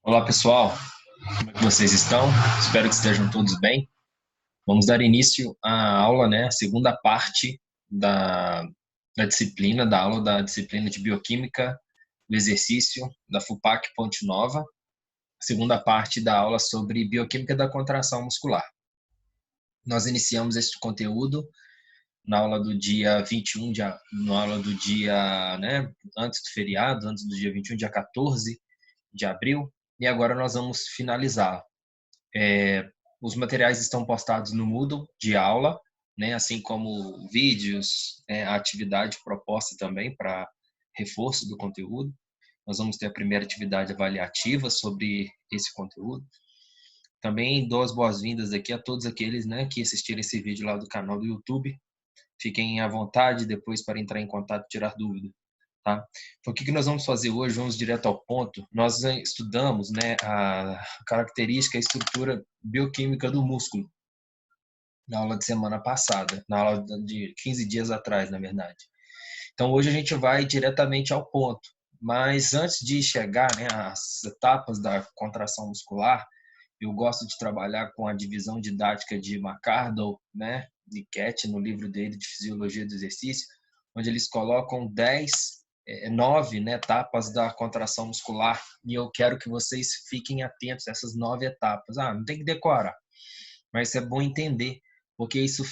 Olá, pessoal. Como é que vocês estão? Espero que estejam todos bem. Vamos dar início à aula, né? A segunda parte da disciplina, da aula da disciplina de Bioquímica do Exercício da FUPAC Ponte Nova. A segunda parte da aula sobre Bioquímica da Contração Muscular. Nós iniciamos este conteúdo na aula do dia 21, na aula do dia, né? Antes do feriado, antes do dia 21, dia 14 de abril. E agora nós vamos finalizar. Os materiais estão postados no Moodle de aula, né, assim como vídeos, a atividade proposta também para reforço do conteúdo. Nós vamos ter a primeira atividade avaliativa sobre esse conteúdo. Também dou as boas-vindas aqui a todos aqueles, né, que assistiram esse vídeo lá do canal do YouTube. Fiquem à vontade depois para entrar em contato e tirar dúvida. Tá? Então, o que nós vamos fazer hoje? Vamos direto ao ponto. Nós estudamos, né, a característica, a estrutura bioquímica do músculo na aula de semana passada, na aula de 15 dias atrás, na verdade. Então, hoje a gente vai diretamente ao ponto. Mas antes de chegar, né, às etapas da contração muscular, eu gosto de trabalhar com a divisão didática de McArdle, né, de Cat, no livro dele de Fisiologia do Exercício, onde eles colocam 9, né, etapas da contração muscular, e eu quero que vocês fiquem atentos a essas 9 etapas. Não tem que decorar, mas é bom entender, porque isso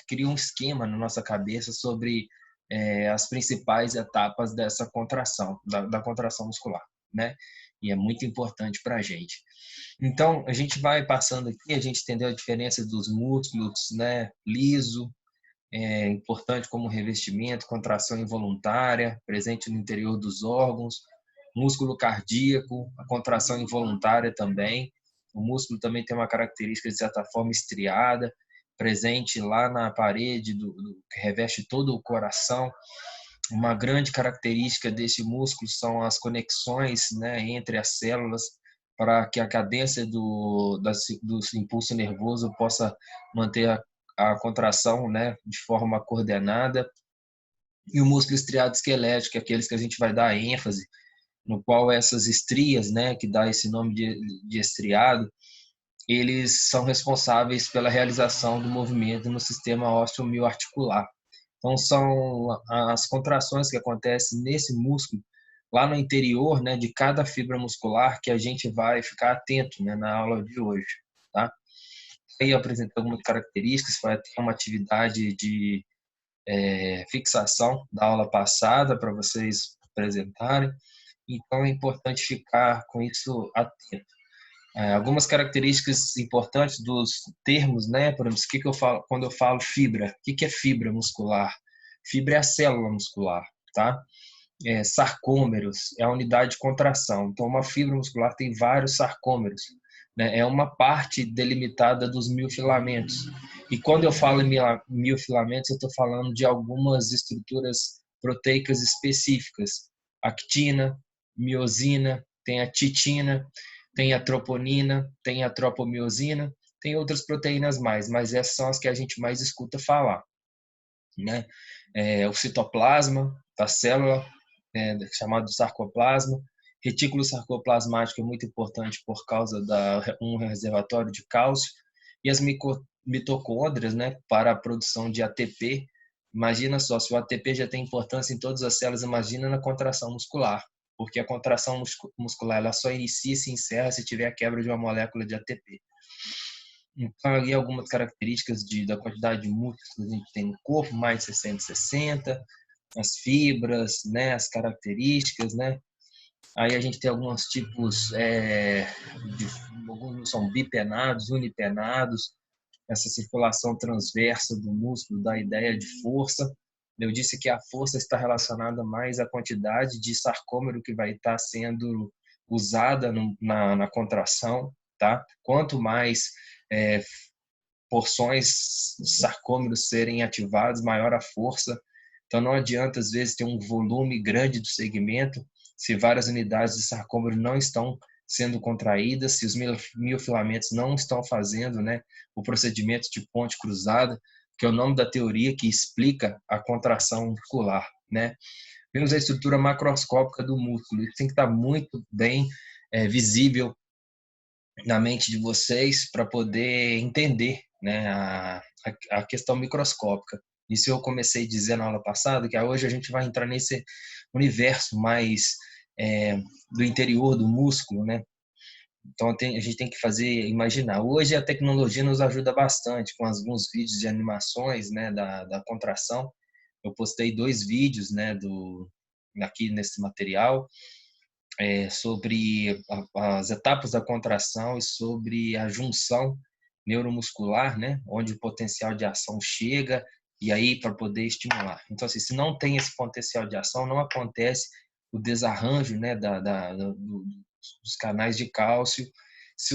cria um esquema na nossa cabeça sobre as principais etapas dessa contração, da contração muscular, né? E é muito importante para a gente. Então, a gente vai passando aqui, a gente entendeu a diferença dos músculos, né? Liso, importante como revestimento, contração involuntária, presente no interior dos órgãos, músculo cardíaco, a contração involuntária também. O músculo também tem uma característica, de certa forma, estriada, presente lá na parede que reveste todo o coração. Uma grande característica desse músculo são as conexões, né, entre as células, para que a cadência do impulso nervoso possa manter a contração, né, de forma coordenada. E o músculo estriado esquelético, aqueles que a gente vai dar ênfase, no qual essas estrias, né, que dá esse nome de estriado, eles são responsáveis pela realização do movimento no sistema ósseo-mioarticular. Então, são as contrações que acontecem nesse músculo, lá no interior, né, de cada fibra muscular, que a gente vai ficar atento, né, na aula de hoje. Tá? Aí eu apresentei algumas características, vai ter uma atividade de fixação da aula passada para vocês apresentarem. Então, é importante ficar com isso atento. Algumas características importantes dos termos, né? Por exemplo, que eu falo quando eu falo fibra? O que é fibra muscular? Fibra é a célula muscular, tá? Sarcômeros é a unidade de contração. Então, uma fibra muscular tem vários sarcômeros, né? É uma parte delimitada dos miofilamentos. E quando eu falo em miofilamentos, eu estou falando de algumas estruturas proteicas específicas. Actina, miosina, tem a titina, tem a troponina, tem a tropomiosina, tem outras proteínas mais, mas essas são as que a gente mais escuta falar, né? O citoplasma da célula, chamado sarcoplasma, retículo sarcoplasmático é muito importante por causa um reservatório de cálcio, e as mitocôndrias, né, para a produção de ATP. Imagina só, se o ATP já tem importância em todas as células, imagina na contração muscular, porque a contração muscular ela só inicia e se encerra se tiver a quebra de uma molécula de ATP. Então, ali algumas características da quantidade de músculos que a gente tem no corpo, mais de 660, as fibras, né, as características, né. Aí a gente tem alguns tipos, alguns são bipenados, unipenados, essa circulação transversa do músculo dá a ideia de força. Eu disse que a força está relacionada mais à quantidade de sarcômero que vai estar sendo usada na contração, tá? Quanto mais porções de sarcômeros serem ativados, maior a força. Então não adianta às vezes ter um volume grande do segmento se várias unidades de sarcômero não estão sendo contraídas, se os miofilamentos não estão fazendo, né, o procedimento de ponte cruzada, que é o nome da teoria que explica a contração muscular, né? Vemos a estrutura macroscópica do músculo, isso tem que estar muito bem visível na mente de vocês para poder entender, né, a questão microscópica. Isso eu comecei a dizer na aula passada, que hoje a gente vai entrar nesse universo mais do interior do músculo, né? Então a gente tem que imaginar. Hoje a tecnologia nos ajuda bastante com alguns vídeos de animações, né, da contração. Eu postei 2 vídeos, né, aqui nesse material, sobre as etapas da contração e sobre a junção neuromuscular, né, onde o potencial de ação chega e aí para poder estimular. Então, assim, se não tem esse potencial de ação, não acontece o desarranjo, né, dos canais de cálcio. Se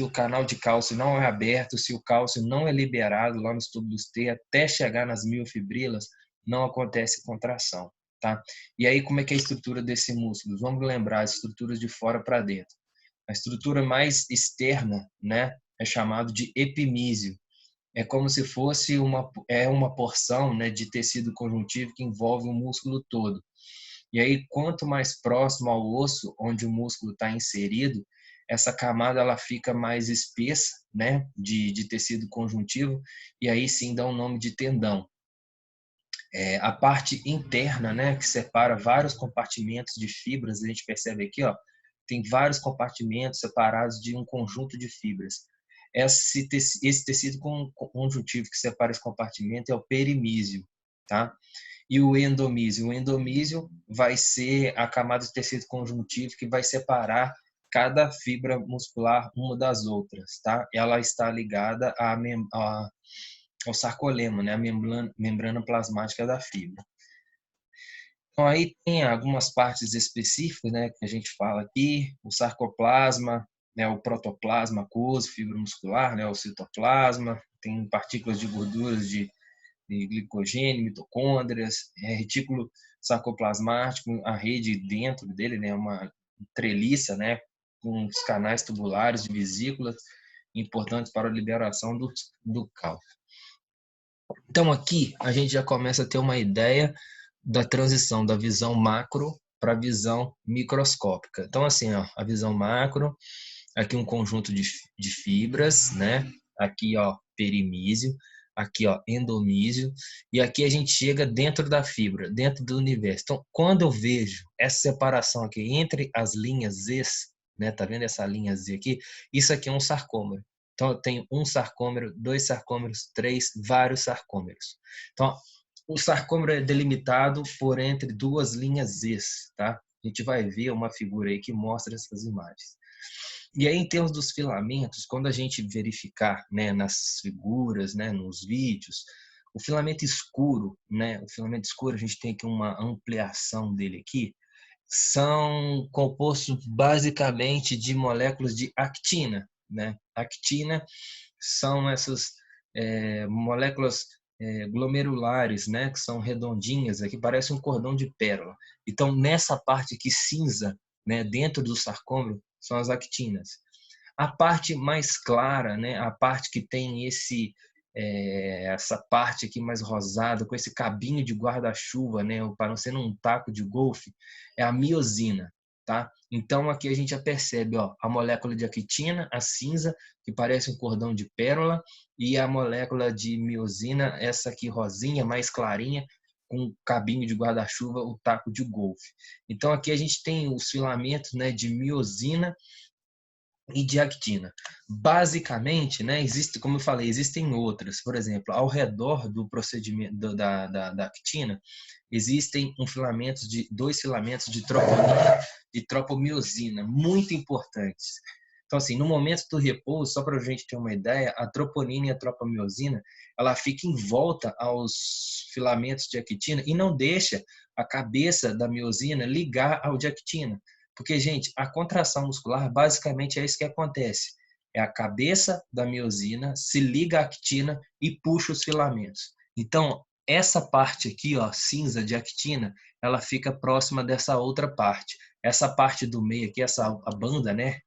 o canal de cálcio não é aberto, se o cálcio não é liberado lá nos túbulos T até chegar nas miofibrilas, não acontece contração. Tá? E aí, como é que é a estrutura desse músculo? Vamos lembrar as estruturas de fora para dentro. A estrutura mais externa, né, é chamado de epimísio. É como se fosse uma porção, né, de tecido conjuntivo que envolve o músculo todo. E aí, quanto mais próximo ao osso, onde o músculo está inserido, essa camada ela fica mais espessa, né, de tecido conjuntivo, e aí sim dá o nome de tendão. A parte interna, né, que separa vários compartimentos de fibras, a gente percebe aqui, ó, tem vários compartimentos separados de um conjunto de fibras. Esse tecido conjuntivo que separa esse compartimento é o perimísio, tá? E o endomísio vai ser a camada de tecido conjuntivo que vai separar cada fibra muscular uma das outras, tá? Ela está ligada ao sarcolema, né? A membrana plasmática da fibra. Então, aí tem algumas partes específicas, né, que a gente fala aqui, o sarcoplasma, né, o protoplasma aquoso, fibra muscular, né, o citoplasma, tem partículas de gorduras de glicogênio, mitocôndrias, retículo sarcoplasmático, a rede dentro dele, né, uma treliça, né, com os canais tubulares de vesículas, importantes para a liberação do cálcio. Então aqui a gente já começa a ter uma ideia da transição da visão macro para a visão microscópica. Então assim, ó, a visão macro, aqui um conjunto de fibras, né? Aqui, ó, perimísio, aqui, ó, endomísio, e aqui a gente chega dentro da fibra, dentro do universo. Então, quando eu vejo essa separação aqui entre as linhas Z, né? Tá vendo essa linha Z aqui? Isso aqui é um sarcômero. Então, eu tenho um sarcômero, 2 sarcômeros, 3, vários sarcômeros. Então, o sarcômero é delimitado por entre 2 linhas Z, tá? A gente vai ver uma figura aí que mostra essas imagens. E aí, em termos dos filamentos, quando a gente verificar, né, nas figuras, né, nos vídeos, o filamento escuro, né, o filamento escuro, a gente tem aqui uma ampliação dele aqui, são compostos basicamente de moléculas de actina, né? Actina são essas moléculas glomerulares, né? Que são redondinhas, aqui parece um cordão de pérola. Então, nessa parte aqui cinza, né? Dentro do sarcômero, são as actinas. A parte mais clara, né? A parte que tem essa parte aqui mais rosada, com esse cabinho de guarda-chuva, né, parecendo um taco de golfe, é a miosina, tá? Então aqui a gente já percebe, ó, a molécula de actina, a cinza, que parece um cordão de pérola, e a molécula de miosina, essa aqui rosinha, mais clarinha, com um cabinho de guarda-chuva, o taco de golfe. Então aqui a gente tem os filamentos, né, de miosina e de actina. Basicamente, né, existe, como eu falei, existem outras. Por exemplo, ao redor do procedimento da actina, existem dois filamentos de troponina e tropomiosina, muito importantes. Então, assim, no momento do repouso, só para a gente ter uma ideia, a troponina e a tropomiosina, ela fica em volta aos filamentos de actina e não deixa a cabeça da miosina ligar ao de actina. Porque, gente, a contração muscular basicamente é isso que acontece. É a cabeça da miosina, se liga à actina e puxa os filamentos. Então, essa parte aqui, ó, cinza de actina, ela fica próxima dessa outra parte. Essa parte do meio aqui, a banda, né?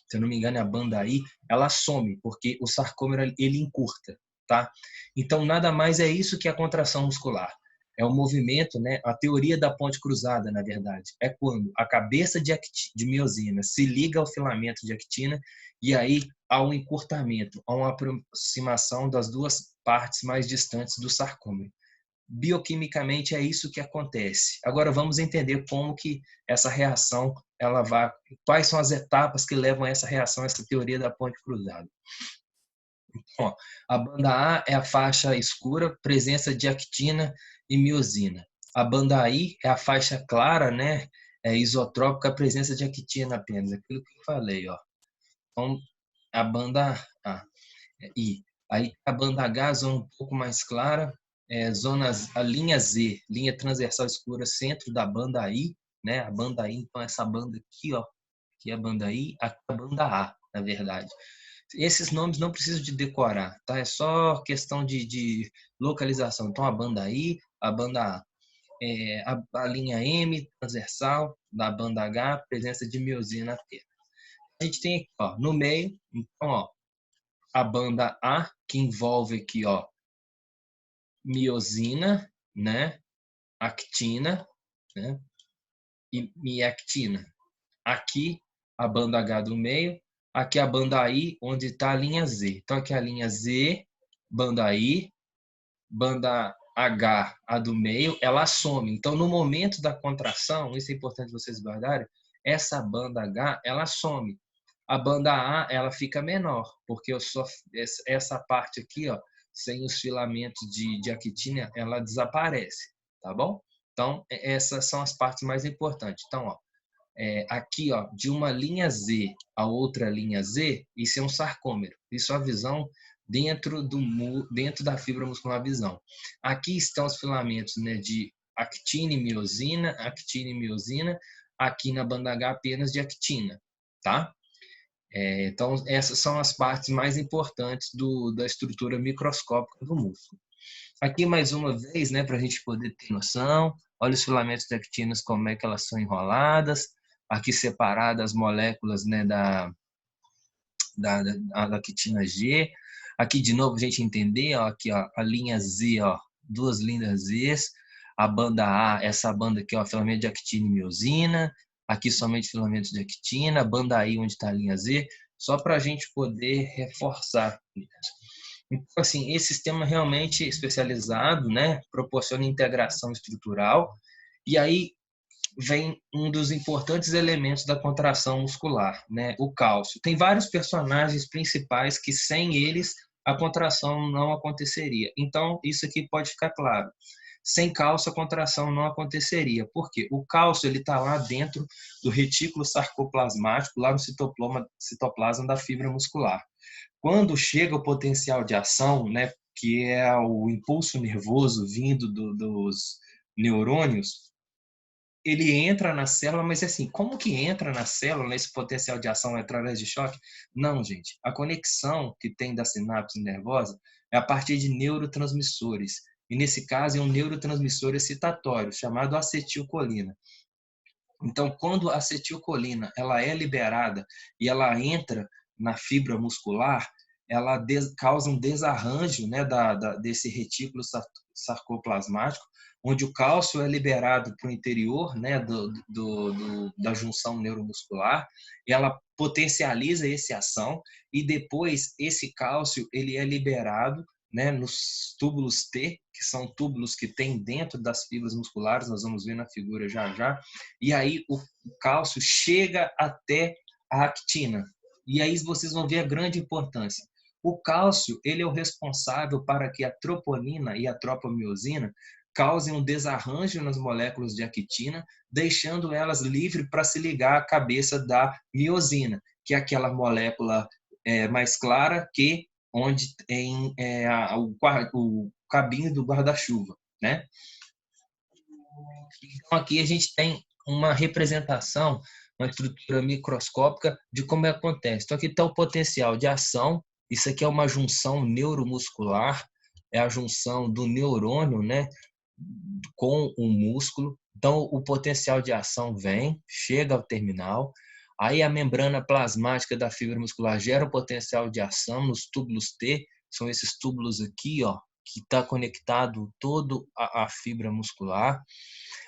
Se eu não me engano, é a banda aí, ela some, porque o sarcômero ele encurta, tá? Então, nada mais é isso que a contração muscular. é o movimento, né? A teoria da ponte cruzada, na verdade, é quando a cabeça de miosina se liga ao filamento de actina e aí há um encurtamento, há uma aproximação das duas partes mais distantes do sarcômero. Bioquimicamente é isso que acontece. Agora vamos entender como que essa reação ela vai, quais são as etapas que levam a essa reação, essa teoria da ponte cruzada. Ó, a banda A é a faixa escura, presença de actina e miosina. A banda I é a faixa clara, né? É isotrópica, presença de actina apenas, aquilo que eu falei, ó. Então, a banda A, I. Aí a banda H, zona um pouco mais clara, a linha Z, linha transversal escura, centro da banda I, né? A banda I, então essa banda aqui, ó, aqui é a banda I, aqui é a banda A, na verdade. Esses nomes não preciso de decorar, tá? É só questão de localização. Então, a banda I, a banda A. A linha M, transversal, da banda H, presença de miosina apenas. A gente tem aqui, ó, no meio, então, ó, a banda A, que envolve aqui, ó, miosina, né? Actina, né? E miactina. Aqui, a banda H do meio. Aqui a banda I, onde está a linha Z. Então, aqui a linha Z, banda I, banda H, a do meio, ela some. Então, no momento da contração, isso é importante vocês guardarem, essa banda H, ela some. A banda A, ela fica menor, porque essa parte aqui, ó, sem os filamentos de actina, ela desaparece, tá bom? Então, essas são as partes mais importantes. Então, ó, aqui, ó, de uma linha Z a outra linha Z, isso é um sarcômero. Isso é a visão dentro da fibra muscular visão. Aqui estão os filamentos, né, de actina e miosina, aqui na banda H apenas de actina, tá? Então, essas são as partes mais importantes da estrutura microscópica do músculo. Aqui, mais uma vez, né, para a gente poder ter noção, olha os filamentos de actinas, como é que elas são enroladas, aqui separadas as moléculas, né, da actina G. Aqui, de novo, a gente entender, ó, aqui, ó, a linha Z, ó, duas linhas Zs, a banda A, essa banda aqui, ó, filamento de actina e miosina, aqui somente filamentos de actina, a banda I, onde está a linha Z, só para a gente poder reforçar. Então, assim, esse sistema realmente especializado, né, proporciona integração estrutural, e aí vem um dos importantes elementos da contração muscular, né, o cálcio. Tem vários personagens principais que sem eles a contração não aconteceria. Então, isso aqui pode ficar claro. Sem cálcio, a contração não aconteceria. Por quê? O cálcio está lá dentro do retículo sarcoplasmático, lá no citoplasma da fibra muscular. Quando chega o potencial de ação, né, que é o impulso nervoso vindo dos neurônios, ele entra na célula, mas assim, como que entra na célula nesse potencial de ação através de choque? Não, gente. A conexão que tem da sinapse nervosa é a partir de neurotransmissores. E nesse caso é um neurotransmissor excitatório, chamado acetilcolina. Então, quando a acetilcolina ela é liberada e ela entra na fibra muscular, ela causa um desarranjo, né, desse retículo sarcoplasmático, onde o cálcio é liberado para o interior, né, da junção neuromuscular, e ela potencializa essa ação, e depois esse cálcio ele é liberado, né, nos túbulos T, que são túbulos que tem dentro das fibras musculares, nós vamos ver na figura já já, e aí o cálcio chega até a actina. E aí vocês vão ver a grande importância. O cálcio, ele é o responsável para que a troponina e a tropomiosina causem um desarranjo nas moléculas de actina, deixando elas livres para se ligar à cabeça da miosina, que é aquela molécula mais clara que onde tem o cabinho do guarda-chuva, né? Então aqui a gente tem uma representação, uma estrutura microscópica de como acontece. Então aqui está o potencial de ação. Isso aqui é uma junção neuromuscular, é a junção do neurônio, né, com o músculo. Então o potencial de ação vem, chega ao terminal. Aí a membrana plasmática da fibra muscular gera o potencial de ação nos túbulos T, são esses túbulos aqui, ó, que está conectado todo a fibra muscular,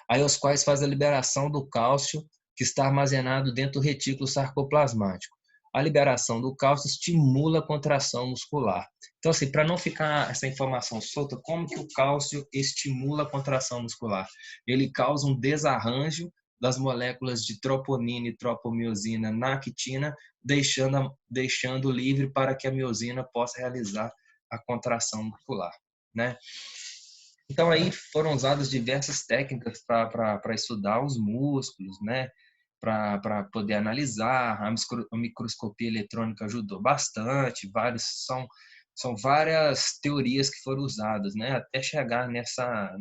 aí os quais faz a liberação do cálcio que está armazenado dentro do retículo sarcoplasmático. A liberação do cálcio estimula a contração muscular. Então, assim, para não ficar essa informação solta, como que o cálcio estimula a contração muscular? Ele causa um desarranjo das moléculas de troponina e tropomiosina na actina, deixando livre para que a miosina possa realizar a contração muscular, né? Então aí foram usadas diversas técnicas para estudar os músculos, né? Para poder analisar, a microscopia eletrônica ajudou bastante, são várias teorias que foram usadas, né? Até chegar nessa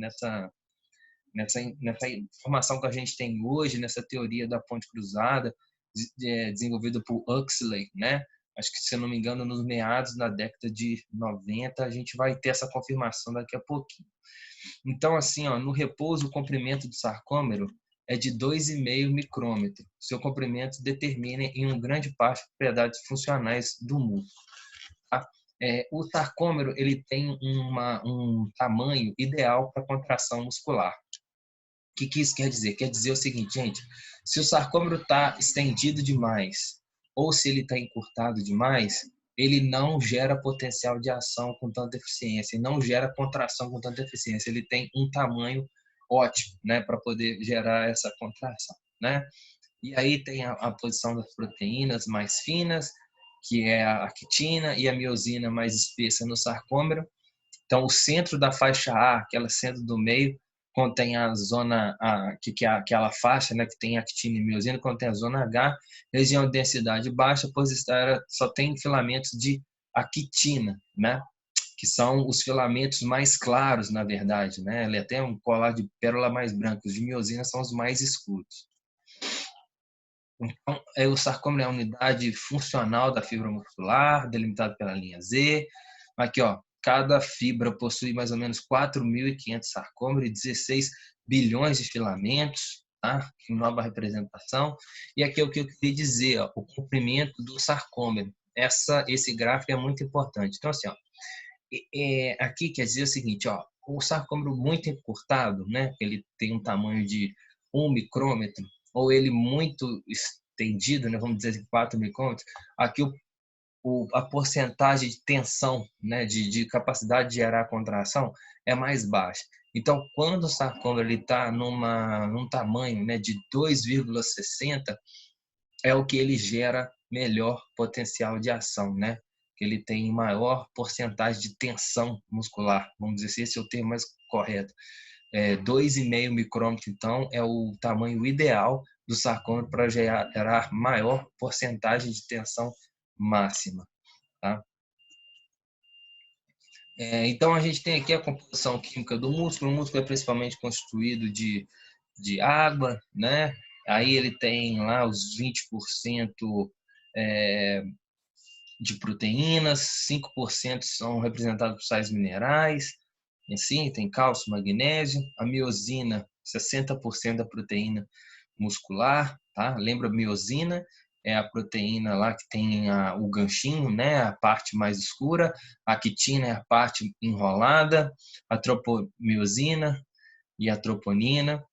informação que a gente tem hoje, nessa teoria da ponte cruzada, desenvolvida por Huxley, né? Acho que, se eu não me engano, nos meados da década de 90, a gente vai ter essa confirmação daqui a pouquinho. Então, assim, ó, no repouso, o comprimento do sarcômero é de 2,5 micrômetro. Seu comprimento determina em uma grande parte as propriedades funcionais do músculo. Tá? O sarcômero ele tem um tamanho ideal para contração muscular. O que isso quer dizer? Quer dizer o seguinte, gente, se o sarcômero está estendido demais ou se ele está encurtado demais, ele não gera potencial de ação com tanta eficiência, não gera contração com tanta eficiência. Ele tem um tamanho ótimo, né, para poder gerar essa contração, né? E aí tem a posição das proteínas mais finas, que é a actina, e a miosina mais espessa no sarcômero. Então, o centro da faixa A, aquela centro do meio, contém a zona, que é aquela faixa, né, que tem actina e miosina, contém a zona H, região de densidade baixa, pois só tem filamentos de actina, né, que são os filamentos mais claros, na verdade, né, ele tem um colar de pérola mais branco, os de miosina são os mais escuros. Então, o sarcômero é a unidade funcional da fibra muscular, delimitado pela linha Z. Aqui, ó, cada fibra possui mais ou menos 4.500 sarcômeros e 16 bilhões de filamentos, tá? Nova representação. E aqui é o que eu queria dizer, ó, o comprimento do sarcômero. Esse gráfico é muito importante. Então, assim, ó, aqui quer dizer o seguinte, ó, o sarcômero muito encurtado, né? Ele tem um tamanho de 1 micrômetro, ou ele muito estendido, né? Vamos dizer 4 micrômetros. Aqui a porcentagem de tensão, né, de capacidade de gerar contração é mais baixa. Então, quando o sarcômero está num tamanho, né, de 2,60, é o que ele gera melhor potencial de ação, né? Ele tem maior porcentagem de tensão muscular, vamos dizer assim, esse é o termo mais correto. 2,5 micrômetro, então, é o tamanho ideal do sarcômero para gerar maior porcentagem de tensão máxima. Tá? Então, a gente tem aqui a composição química do músculo. O músculo é principalmente constituído de água, né? Aí ele tem lá os 20% de proteínas, 5% são representados por sais minerais, assim, tem cálcio, magnésio, a miosina, 60% da proteína muscular, tá? Lembra, a miosina é a proteína lá que tem o ganchinho, né? A parte mais escura, a actina é a parte enrolada, a tropomiosina e a troponina.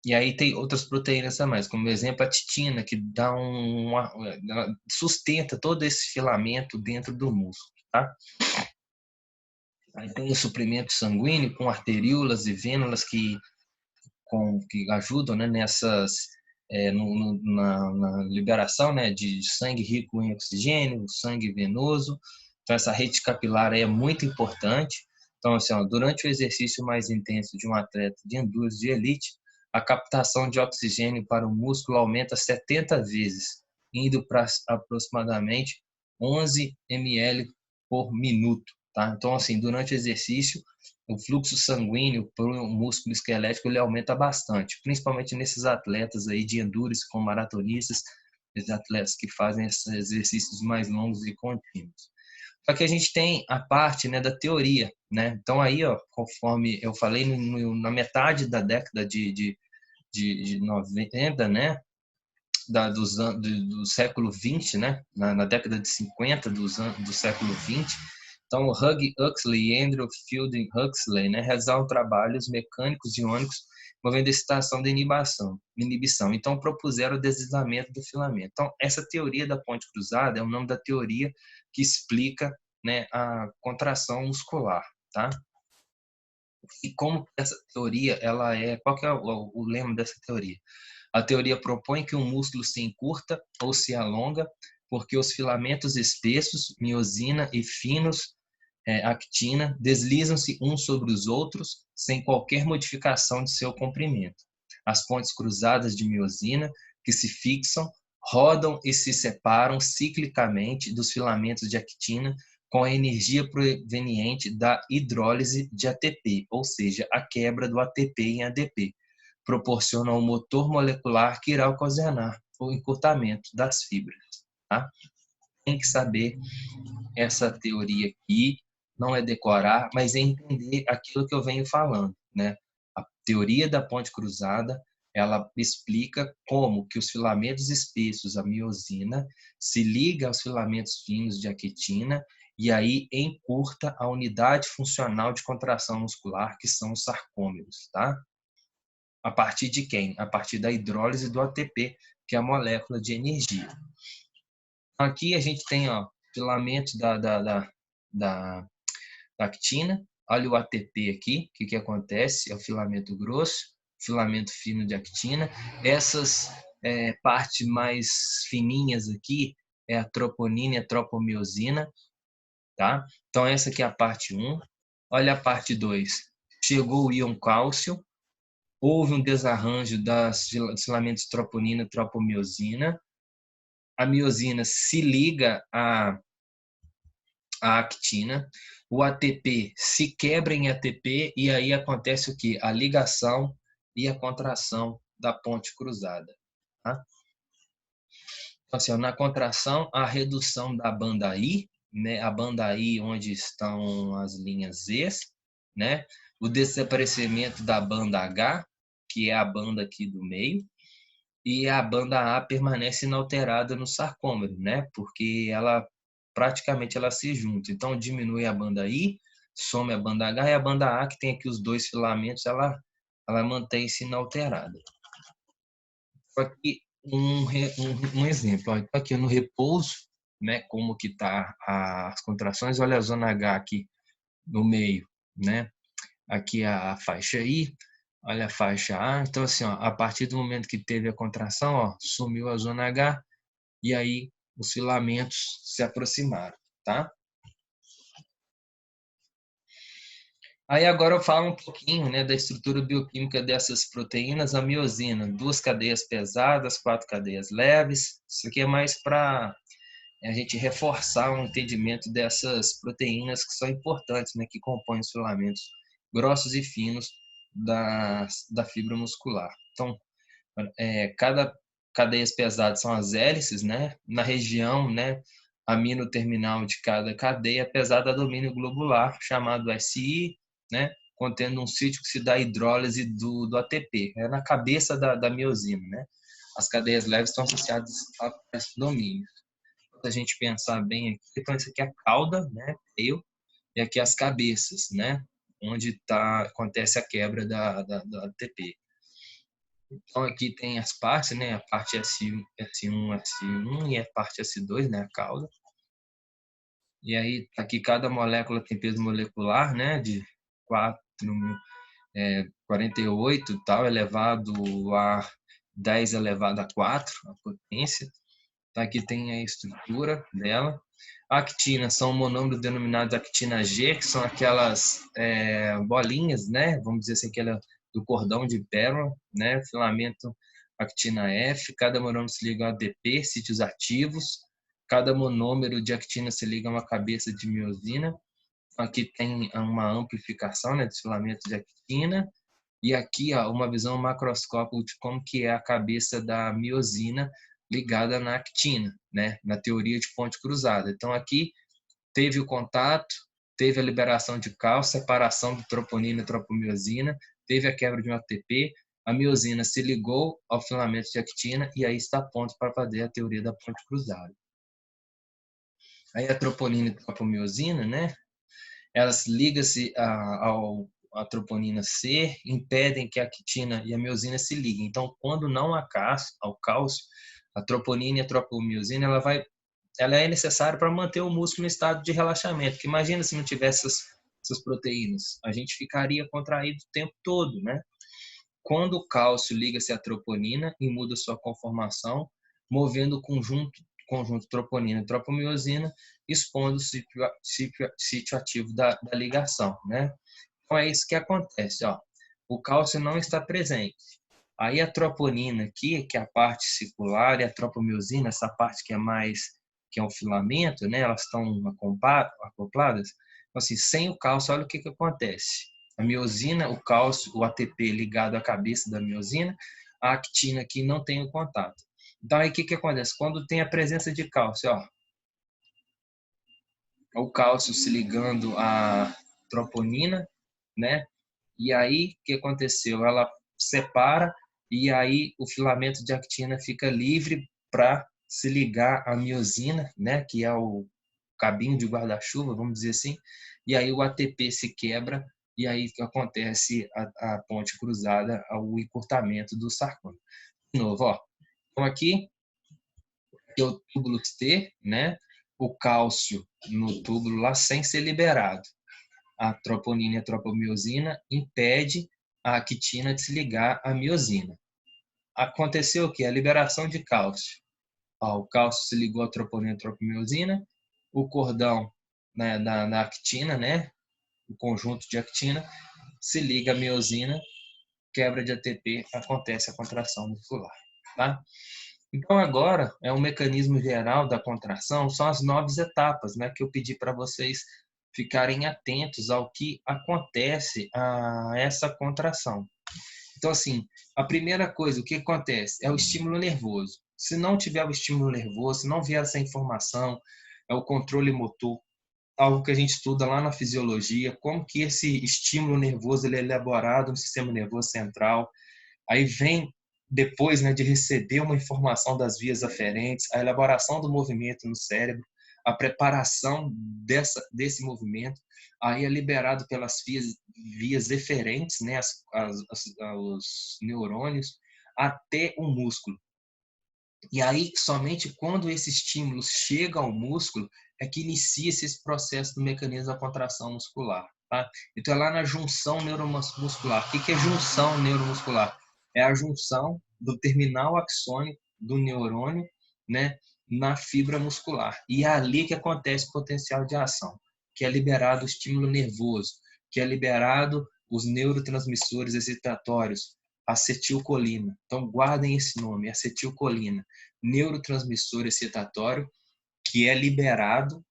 E aí tem outras proteínas a mais, como exemplo a titina, que sustenta todo esse filamento dentro do músculo, tá? Aí tem o suprimento sanguíneo com arteríolas e vênulas que ajudam, né, na liberação, né, de sangue rico em oxigênio, sangue venoso. Então essa rede capilar é muito importante. Então, assim, ó, durante o exercício mais intenso de um atleta de endurance de elite, a captação de oxigênio para o músculo aumenta 70 vezes, indo para aproximadamente 11 ml por minuto. Tá? Então, assim, durante o exercício, o fluxo sanguíneo para o músculo esquelético ele aumenta bastante, principalmente nesses atletas aí de endurance, como maratonistas, esses atletas que fazem esses exercícios mais longos e contínuos. Só que a gente tem a parte, né, da teoria, né? Então aí, ó, conforme eu falei, na metade da década de 90, né, do século 20, né, na década de 50 do século 20, Então, Huxley e Andrew Fielding Huxley, né, realizaram trabalhos mecânicos iônicos envolvendo a excitação da inibição. Então, propuseram o deslizamento do filamento. Então, essa teoria da ponte cruzada é o nome da teoria que explica, né, a contração muscular, tá? E como essa teoria, qual que é o lema dessa teoria? A teoria propõe que o músculo se encurta ou se alonga porque os filamentos espessos, miosina e finos, actina, deslizam-se uns sobre os outros sem qualquer modificação de seu comprimento. As pontes cruzadas de miosina, que se fixam, rodam e se separam ciclicamente dos filamentos de actina com a energia proveniente da hidrólise de ATP, ou seja, a quebra do ATP em ADP, proporciona um motor molecular que irá ocasionar o encurtamento das fibras. Tá? Tem que saber essa teoria aqui, não é decorar, mas é entender aquilo que eu venho falando, né? A teoria da ponte cruzada, ela explica como que os filamentos espessos, a miosina, se liga aos filamentos finos de actina e aí encurta a unidade funcional de contração muscular, que são os sarcômeros, tá? A partir de quem? A partir da hidrólise do ATP, que é a molécula de energia. Aqui a gente tem, ó, filamento da actina. Olha o ATP aqui, o que acontece? É o filamento grosso, filamento fino de actina. Essas partes mais fininhas aqui é a troponina e a tropomiosina, tá? Então essa aqui é a parte 1. Olha a parte 2. Chegou o íon cálcio, houve um desarranjo dos filamentos troponina e tropomiosina. A miosina se liga à actina, o ATP se quebra em ATP e aí acontece o que? A ligação e a contração da ponte cruzada. Tá? Então, assim, na contração, a redução da banda I, né? A banda I onde estão as linhas Z, né? O desaparecimento da banda H, que é a banda aqui do meio, e a banda A permanece inalterada no sarcômero, né? Porque ela praticamente ela se junta. Então diminui a banda I, some a banda H e a banda A, que tem aqui os dois filamentos, ela mantém-se inalterada. Aqui um exemplo, ó. Então, aqui no repouso, né? Como que tá as contrações? Olha a zona H aqui no meio, né? Aqui a faixa I, olha a faixa A. Então, assim, ó, a partir do momento que teve a contração, ó, sumiu a zona H e aí os filamentos se aproximaram, tá? Aí agora eu falo um pouquinho, né, da estrutura bioquímica dessas proteínas, a miosina, 2 cadeias pesadas, 4 cadeias leves. Isso aqui é mais para a gente reforçar o entendimento dessas proteínas que são importantes, né, que compõem os filamentos grossos e finos da fibra muscular. Então, cada cadeias pesadas são as hélices, né? Na região, né, amino terminal de cada cadeia pesada domínio globular, chamado SI, né, contendo um sítio que se dá a hidrólise do ATP. É na cabeça da miosina, né? As cadeias leves estão associadas a esses domínios. Se a gente pensar bem aqui, então isso aqui é a cauda, né, tail, e aqui as cabeças, né, onde acontece a quebra da ATP. Então aqui tem as partes, né? A parte S1, S1 e a parte S2, né? A cauda. E aí aqui cada molécula tem peso molecular, né? De 48 tal, elevado a 10 elevado a 4, a potência. Tá, aqui tem a estrutura dela. A actina são monômeros denominados actina G, que são aquelas bolinhas, né? Vamos dizer assim, aquela do cordão de pérola, né? Filamento actina F. Cada monômero se liga a ADP, sítios ativos. Cada monômero de actina se liga a uma cabeça de miosina. Aqui tem uma amplificação, né, dos filamentos de actina. E aqui, ó, uma visão macroscópica de como que é a cabeça da miosina ligada na actina, né, na teoria de ponte cruzada. Então aqui teve o contato, teve a liberação de cálcio, separação de troponina e tropomiosina, teve a quebra de um ATP, a miosina se ligou ao filamento de actina e aí está pronto para fazer a teoria da ponte cruzada. Aí a troponina e tropomiosina, né, elas ligam-se à troponina C, impedem que a actina e a miosina se liguem. Então, quando não há ao cálcio, a troponina e a tropomiosina, ela é necessária para manter o músculo em estado de relaxamento. Porque imagina se não tivesse essas proteínas, a gente ficaria contraído o tempo todo, né? Quando o cálcio liga-se à troponina e muda sua conformação, movendo o conjunto troponina e tropomiosina, expondo o sítio ativo da ligação, né? Então é isso que acontece, ó. O cálcio não está presente. Aí a troponina aqui, que é a parte circular, e a tropomiosina, essa parte que é um filamento, né? Elas estão acopladas. Então, assim, sem o cálcio, olha o que acontece. A miosina, o cálcio, o ATP ligado à cabeça da miosina, a actina aqui não tem o contato. Então, aí o que acontece? Quando tem a presença de cálcio, ó, o cálcio se ligando à troponina, né? E aí, o que aconteceu? Ela separa e aí o filamento de actina fica livre para se ligar à miosina, né? Que é o cabinho de guarda-chuva, vamos dizer assim. E aí o ATP se quebra e aí acontece a ponte cruzada ao encurtamento do sarcômero. De novo, ó. Então aqui é o túbulo T, né? O cálcio no túbulo lá sem ser liberado. A troponina e a tropomiosina impede a actina de se ligar à miosina. Aconteceu o quê? A liberação de cálcio. Ó, o cálcio se ligou à troponina e à tropomiosina, o cordão, né, da actina, né? O conjunto de actina se liga à miosina, quebra de ATP, acontece a contração muscular, tá? Então agora é um mecanismo geral da contração, são as 9 etapas, né, que eu pedi para vocês ficarem atentos ao que acontece a essa contração. Então assim, a primeira coisa, o que acontece? É o estímulo nervoso. Se não tiver o estímulo nervoso, se não vier essa informação, é o controle motor, algo que a gente estuda lá na fisiologia, como que esse estímulo nervoso ele é elaborado no sistema nervoso central. Aí vem, depois, né, de receber uma informação das vias aferentes, a elaboração do movimento no cérebro, a preparação desse movimento, aí é liberado pelas vias eferentes, né, os neurônios, até o músculo. E aí, somente quando esse estímulo chega ao músculo, é que inicia-se esse processo do mecanismo da contração muscular. Tá? Então, é lá na junção neuromuscular. O que é junção neuromuscular? É a junção do terminal axônico do neurônio, né, na fibra muscular. E é ali que acontece o potencial de ação, que é liberado o estímulo nervoso, que é liberado os neurotransmissores excitatórios, acetilcolina. Então, guardem esse nome, acetilcolina, neurotransmissor excitatório, que é liberado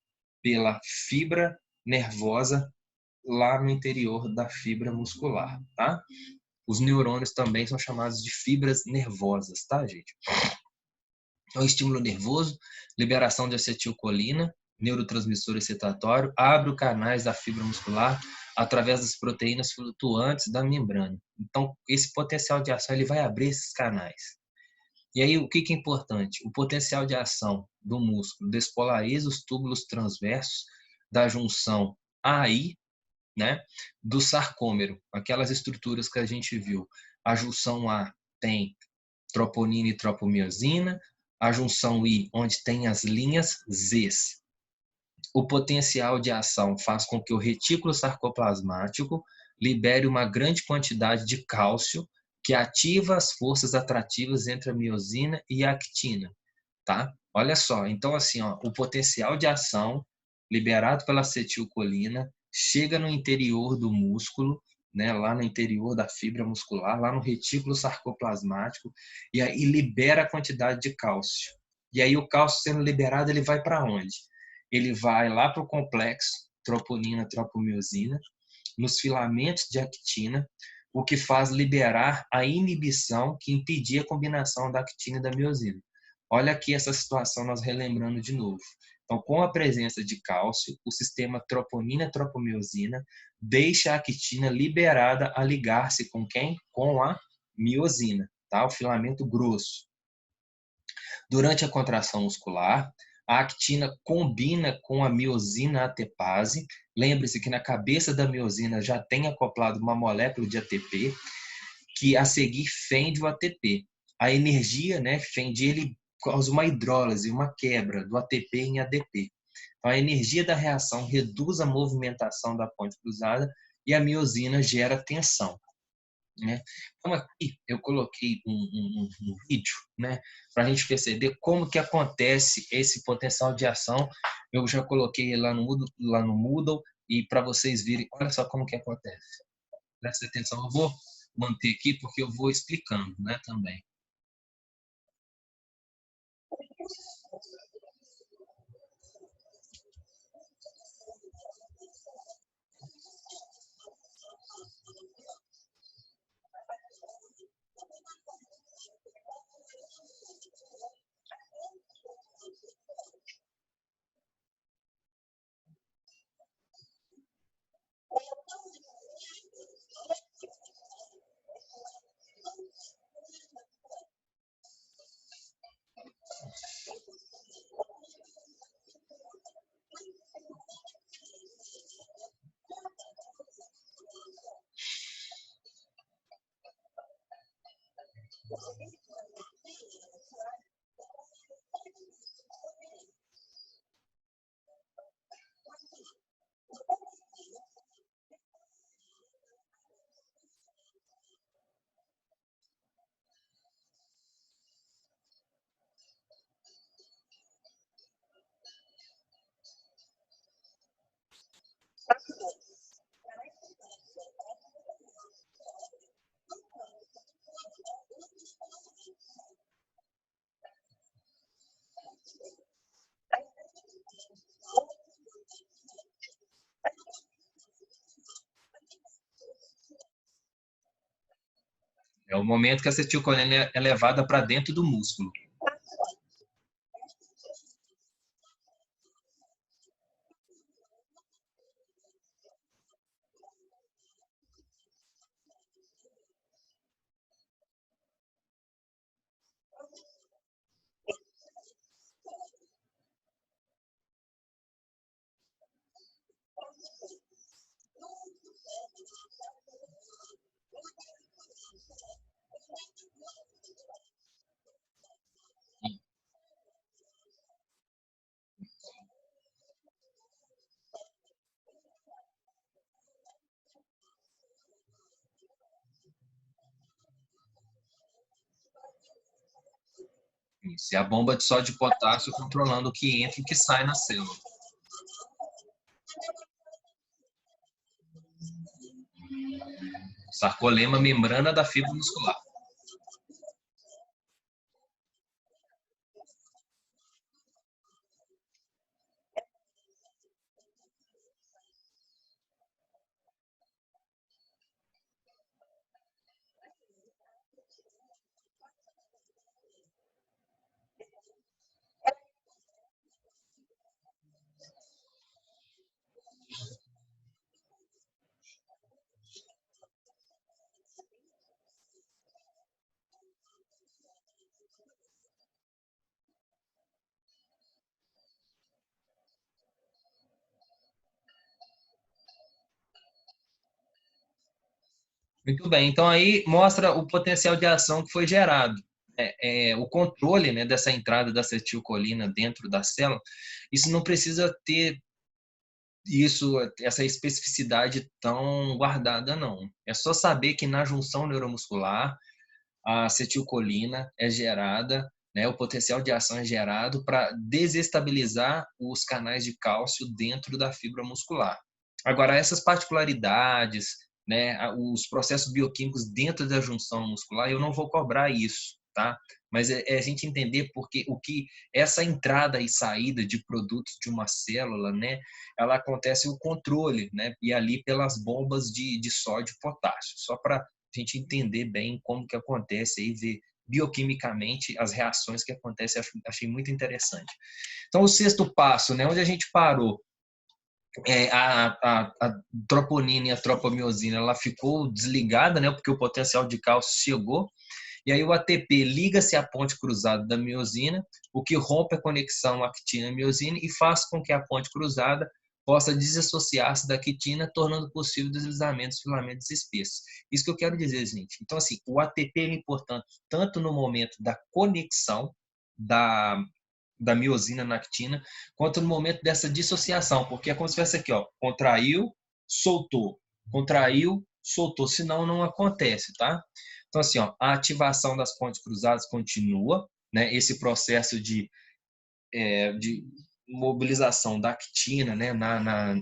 pela fibra nervosa lá no interior da fibra muscular, tá? Os neurônios também são chamados de fibras nervosas, tá, gente? Então, estímulo nervoso, liberação de acetilcolina, neurotransmissor excitatório, abre os canais da fibra muscular através das proteínas flutuantes da membrana. Então, esse potencial de ação ele vai abrir esses canais. E aí, o que é importante? O potencial de ação do músculo despolariza os túbulos transversos da junção AI, né, do sarcômero, aquelas estruturas que a gente viu. A junção A tem troponina e tropomiosina, a junção I, onde tem as linhas Zs. O potencial de ação faz com que o retículo sarcoplasmático libere uma grande quantidade de cálcio que ativa as forças atrativas entre a miosina e a actina, tá? Olha só, então assim, ó, o potencial de ação liberado pela acetilcolina chega no interior do músculo, né, lá no interior da fibra muscular, lá no retículo sarcoplasmático, e aí libera a quantidade de cálcio. E aí o cálcio sendo liberado, ele vai para onde? Ele vai lá para o complexo troponina-tropomiosina, nos filamentos de actina, o que faz liberar a inibição que impedia a combinação da actina e da miosina. Olha aqui essa situação, nós relembrando de novo. Então, com a presença de cálcio, o sistema troponina-tropomiosina deixa a actina liberada a ligar-se com quem? Com a miosina, tá? O filamento grosso. Durante a contração muscular, A actina combina com a miosina ATPase. Lembre-se que na cabeça da miosina já tem acoplado uma molécula de ATP, que a seguir fende o ATP. A energia, né, fende ele causa uma hidrólise, uma quebra do ATP em ADP. Então, a energia da reação reduz a movimentação da ponte cruzada e a miosina gera tensão. Né? Então, aqui eu coloquei um vídeo, né, para a gente perceber como que acontece esse potencial de ação. Eu já coloquei lá no Moodle e para vocês verem, olha só como que acontece. Presta atenção, eu vou manter aqui porque eu vou explicando, né, também. É o momento que a acetilcolina é levada para dentro do músculo. Isso, e a bomba de sódio e potássio controlando o que entra e o que sai na célula. Sarcolema, membrana da fibra muscular. Muito bem, então aí mostra o potencial de ação que foi gerado. O controle, né, dessa entrada da acetilcolina dentro da célula, isso não precisa ter essa especificidade tão guardada, não. É só saber que na junção neuromuscular, a acetilcolina é gerada, né, o potencial de ação é gerado para desestabilizar os canais de cálcio dentro da fibra muscular. Agora, essas particularidades, né, os processos bioquímicos dentro da junção muscular, eu não vou cobrar isso, tá? Mas é a gente entender porque o que essa entrada e saída de produtos de uma célula, né, ela acontece o controle, né, e ali pelas bombas de sódio e potássio. Só para a gente entender bem como que acontece aí, ver bioquimicamente as reações que acontecem, achei muito interessante. Então, o sexto passo, né, onde a gente parou, a troponina e a tropomiosina, ela ficou desligada, né, porque o potencial de cálcio chegou, E aí o ATP liga-se à ponte cruzada da miosina, o que rompe a conexão actina-miosina e faz com que a ponte cruzada possa desassociar-se da quitina, tornando possível o deslizamento dos filamentos espessos. Isso que eu quero dizer, gente. Então, assim, o ATP é importante tanto no momento da conexão da miosina na actina, quanto no momento dessa dissociação, porque é como se fosse aqui, ó, contraiu, soltou, senão não acontece, tá? Então, assim, ó, a ativação das pontes cruzadas continua, né? Esse processo de mobilização da actina, né,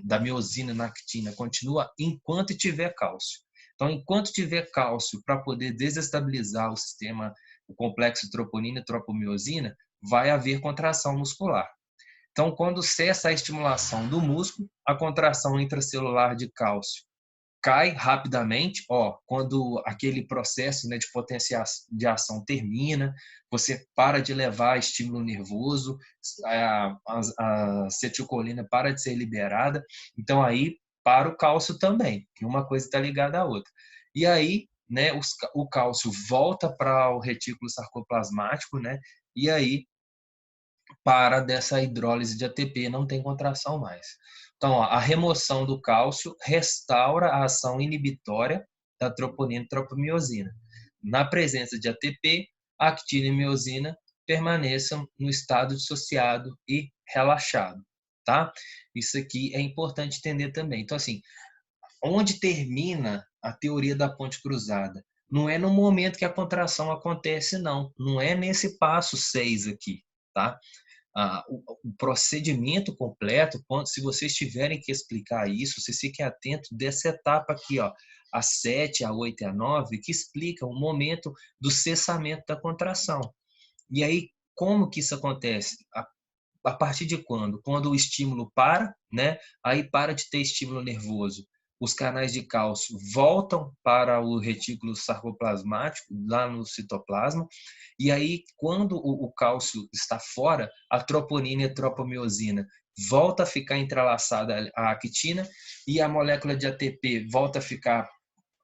da miosina na actina, continua enquanto tiver cálcio. Então, enquanto tiver cálcio para poder desestabilizar o sistema, o complexo troponina e tropomiosina, vai haver contração muscular. Então, quando cessa a estimulação do músculo, a contração intracelular de cálcio cai rapidamente, quando aquele processo, né, de potenciação de ação termina, você para de levar estímulo nervoso, a acetilcolina para de ser liberada, então aí para o cálcio também, que uma coisa está ligada à outra. E aí, né, o cálcio volta para o retículo sarcoplasmático, né, e aí para dessa hidrólise de ATP, não tem contração mais. Então, ó, a remoção do cálcio restaura a ação inibitória da troponina e tropomiosina. Na presença de ATP, a actina e miosina permaneçam no estado dissociado e relaxado, tá? Isso aqui é importante entender também. Então, assim, onde termina a teoria da ponte cruzada? Não é no momento que a contração acontece, não. Não é nesse passo 6 aqui, tá? O procedimento completo, se vocês tiverem que explicar isso, vocês fiquem atentos dessa etapa aqui, ó, a 7, a 8 e a 9, que explica o momento do cessamento da contração. E aí, como que isso acontece? A partir de quando? Quando o estímulo para, né? Aí para de ter estímulo nervoso. Os canais de cálcio voltam para o retículo sarcoplasmático, lá no citoplasma, e aí, quando o cálcio está fora, a troponina e a tropomiosina volta a ficar entrelaçada à actina e a molécula de ATP volta a ficar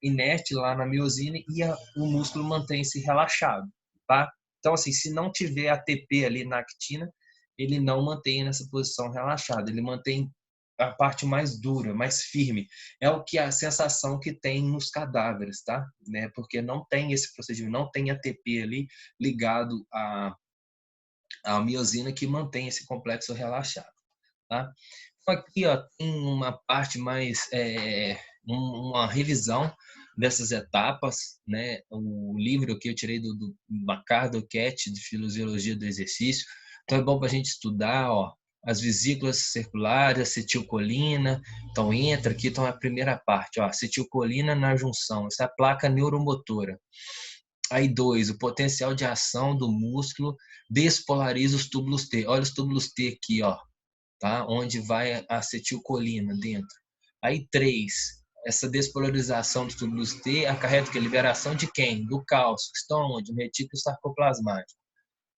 inerte lá na miosina e o músculo mantém-se relaxado, tá? Então, assim, se não tiver ATP ali na actina, ele não mantém nessa posição relaxada, ele mantém a parte mais dura, mais firme. É o que a sensação que tem nos cadáveres, tá? Né? Porque não tem esse procedimento, não tem ATP ali ligado à miosina que mantém esse complexo relaxado, tá? Então aqui, ó, tem uma parte mais, uma revisão dessas etapas, né? O livro que eu tirei do Bacardo Cat, de Fisiologia do Exercício. Então é bom para a gente estudar, ó, as vesículas circulares, acetilcolina. Então entra aqui, então é a primeira parte, ó, acetilcolina na junção, essa é a placa neuromotora. Aí 2, o potencial de ação do músculo despolariza os túbulos T. Olha os túbulos T aqui, ó, tá? Onde vai a acetilcolina dentro. Aí 3, essa despolarização dos túbulos T acarreta que a liberação de quem? Do cálcio, que estão onde? No retículo sarcoplasmático.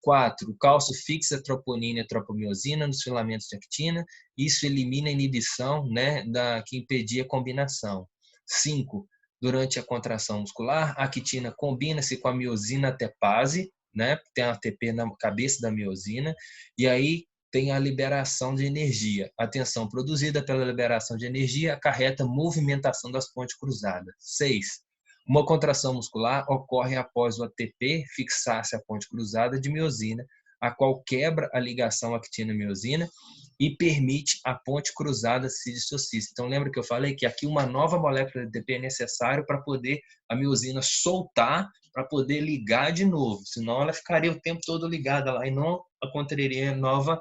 4, o cálcio fixa a troponina e a tropomiosina nos filamentos de actina. Isso elimina a inibição, né, que impedia a combinação. 5, durante a contração muscular, a actina combina-se com a miosina ATPase, né, tem a ATP na cabeça da miosina, e aí tem a liberação de energia. A tensão produzida pela liberação de energia acarreta movimentação das pontes cruzadas. 6, uma contração muscular ocorre após o ATP fixar-se à ponte cruzada de miosina, a qual quebra a ligação actina-miosina e permite a ponte cruzada se dissociar. Então, lembra que eu falei que aqui uma nova molécula de ATP é necessário para poder a miosina soltar, para poder ligar de novo, senão ela ficaria o tempo todo ligada lá e não aconteceria novo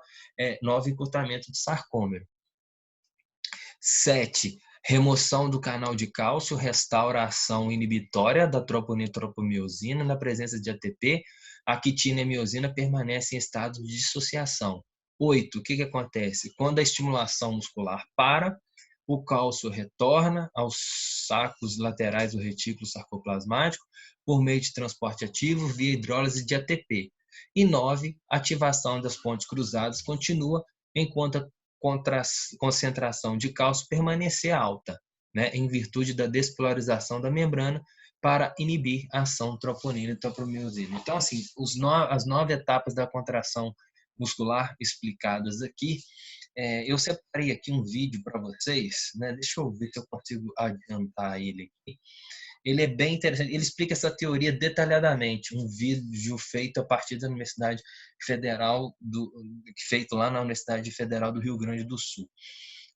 encurtamento de sarcômero. 7, remoção do canal de cálcio restaura a ação inibitória da troponina e tropomiosina na presença de ATP. A quitina e a miosina permanecem em estado de dissociação. 8, o que acontece? Quando a estimulação muscular para, o cálcio retorna aos sacos laterais do retículo sarcoplasmático por meio de transporte ativo via hidrólise de ATP. E 9, a ativação das pontes cruzadas continua enquanto a concentração de cálcio permanecer alta, né, em virtude da despolarização da membrana para inibir a ação troponina e tropomiosina. Então, assim, as 9 etapas da contração muscular explicadas aqui. Eu separei aqui um vídeo para vocês, né? Deixa eu ver se eu consigo adiantar ele aqui. Ele é bem interessante, ele explica essa teoria detalhadamente, um vídeo feito a partir da Universidade Federal, feito lá na Universidade Federal do Rio Grande do Sul.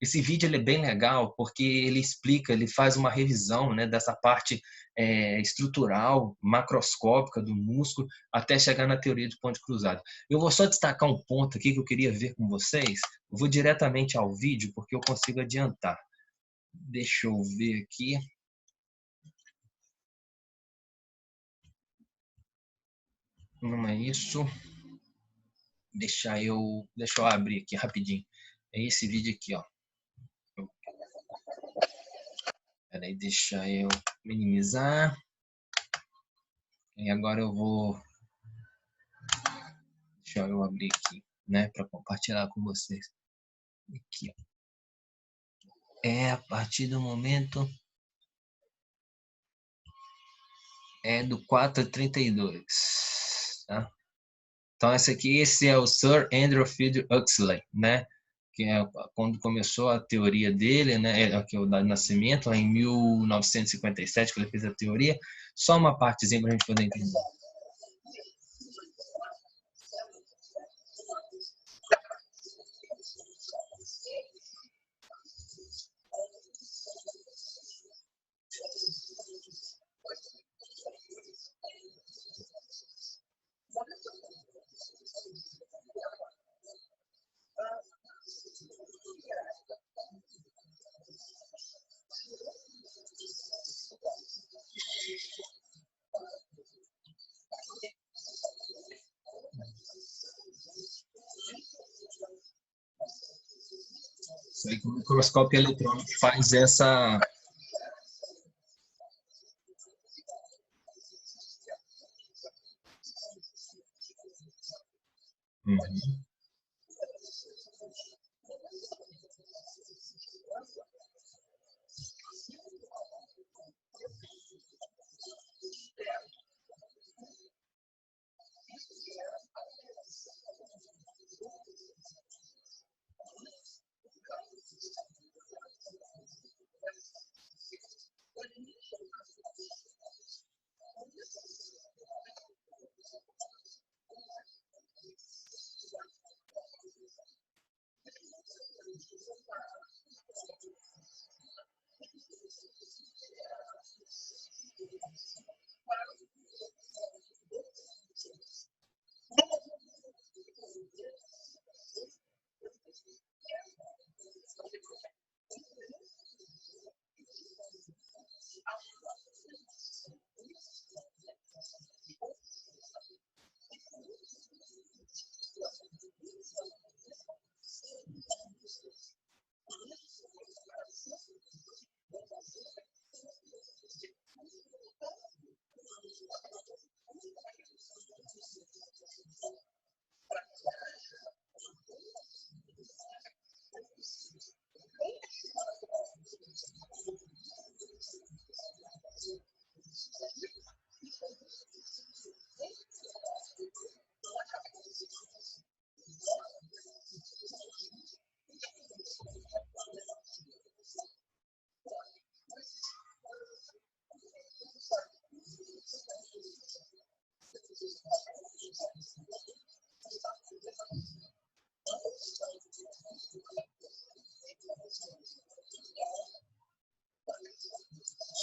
Esse vídeo ele é bem legal porque ele explica, ele faz uma revisão, né, dessa parte estrutural, macroscópica do músculo, até chegar na teoria do ponto cruzado. Eu vou só destacar um ponto aqui que eu queria ver com vocês. Eu vou diretamente ao vídeo porque eu consigo adiantar. Deixa eu ver aqui. Não é isso. Deixa eu abrir aqui rapidinho. É esse vídeo aqui, ó. Peraí, deixa eu minimizar. E agora eu vou... Deixa eu abrir aqui, né, para compartilhar com vocês. Aqui, ó. A partir do momento do 4:32, tá? Então esse é o Sir Andrew Field Huxley, né? Que é quando começou a teoria dele, né? Aqui é o da nascimento, lá em 1957 que ele fez a teoria. Só uma partezinha para a gente poder entender. Isso aí que o microscópio eletrônico faz essa... Uhum.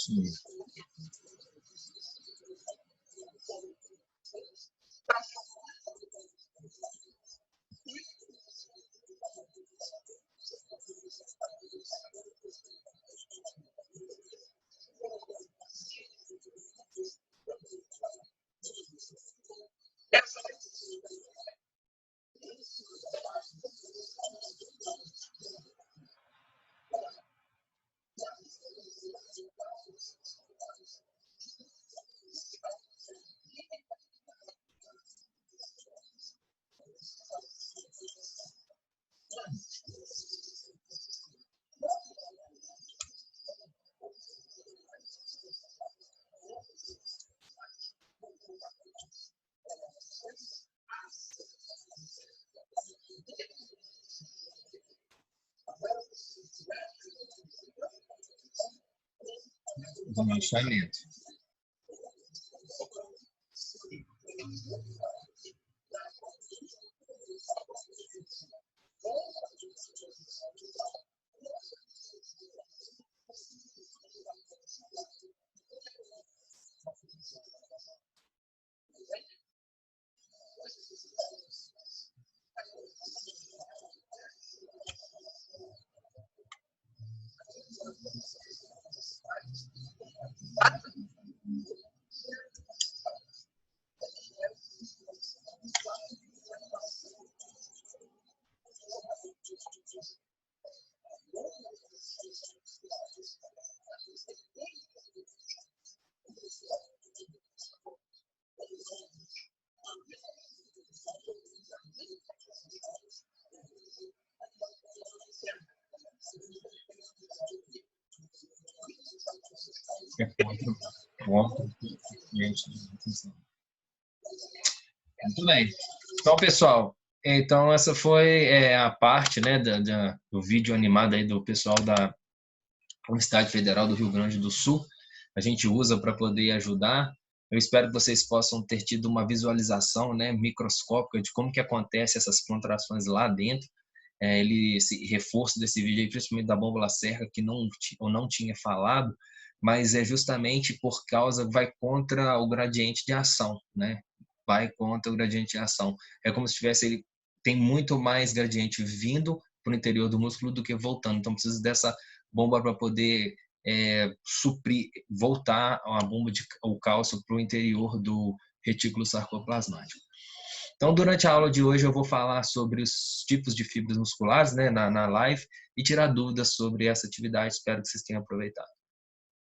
Sim. relaxamento. Muito bem. Então, pessoal, então essa foi a parte, né, do vídeo animado aí do pessoal da Universidade Federal do Rio Grande do Sul. A gente usa para poder ajudar. Eu espero que vocês possam ter tido uma visualização, né, microscópica de como que acontece essas contrações lá dentro. Esse reforço desse vídeo aí, principalmente da bomba lacerda, que eu não tinha falado, mas é justamente por causa, vai contra o gradiente de ação, né? Vai contra o gradiente de ação. É como se tivesse, ele tem muito mais gradiente vindo para o interior do músculo do que voltando. Então precisa dessa bomba para poder suprir, voltar o cálcio para o interior do retículo sarcoplasmático. Então, durante a aula de hoje, eu vou falar sobre os tipos de fibras musculares, né, na live, e tirar dúvidas sobre essa atividade. Espero que vocês tenham aproveitado.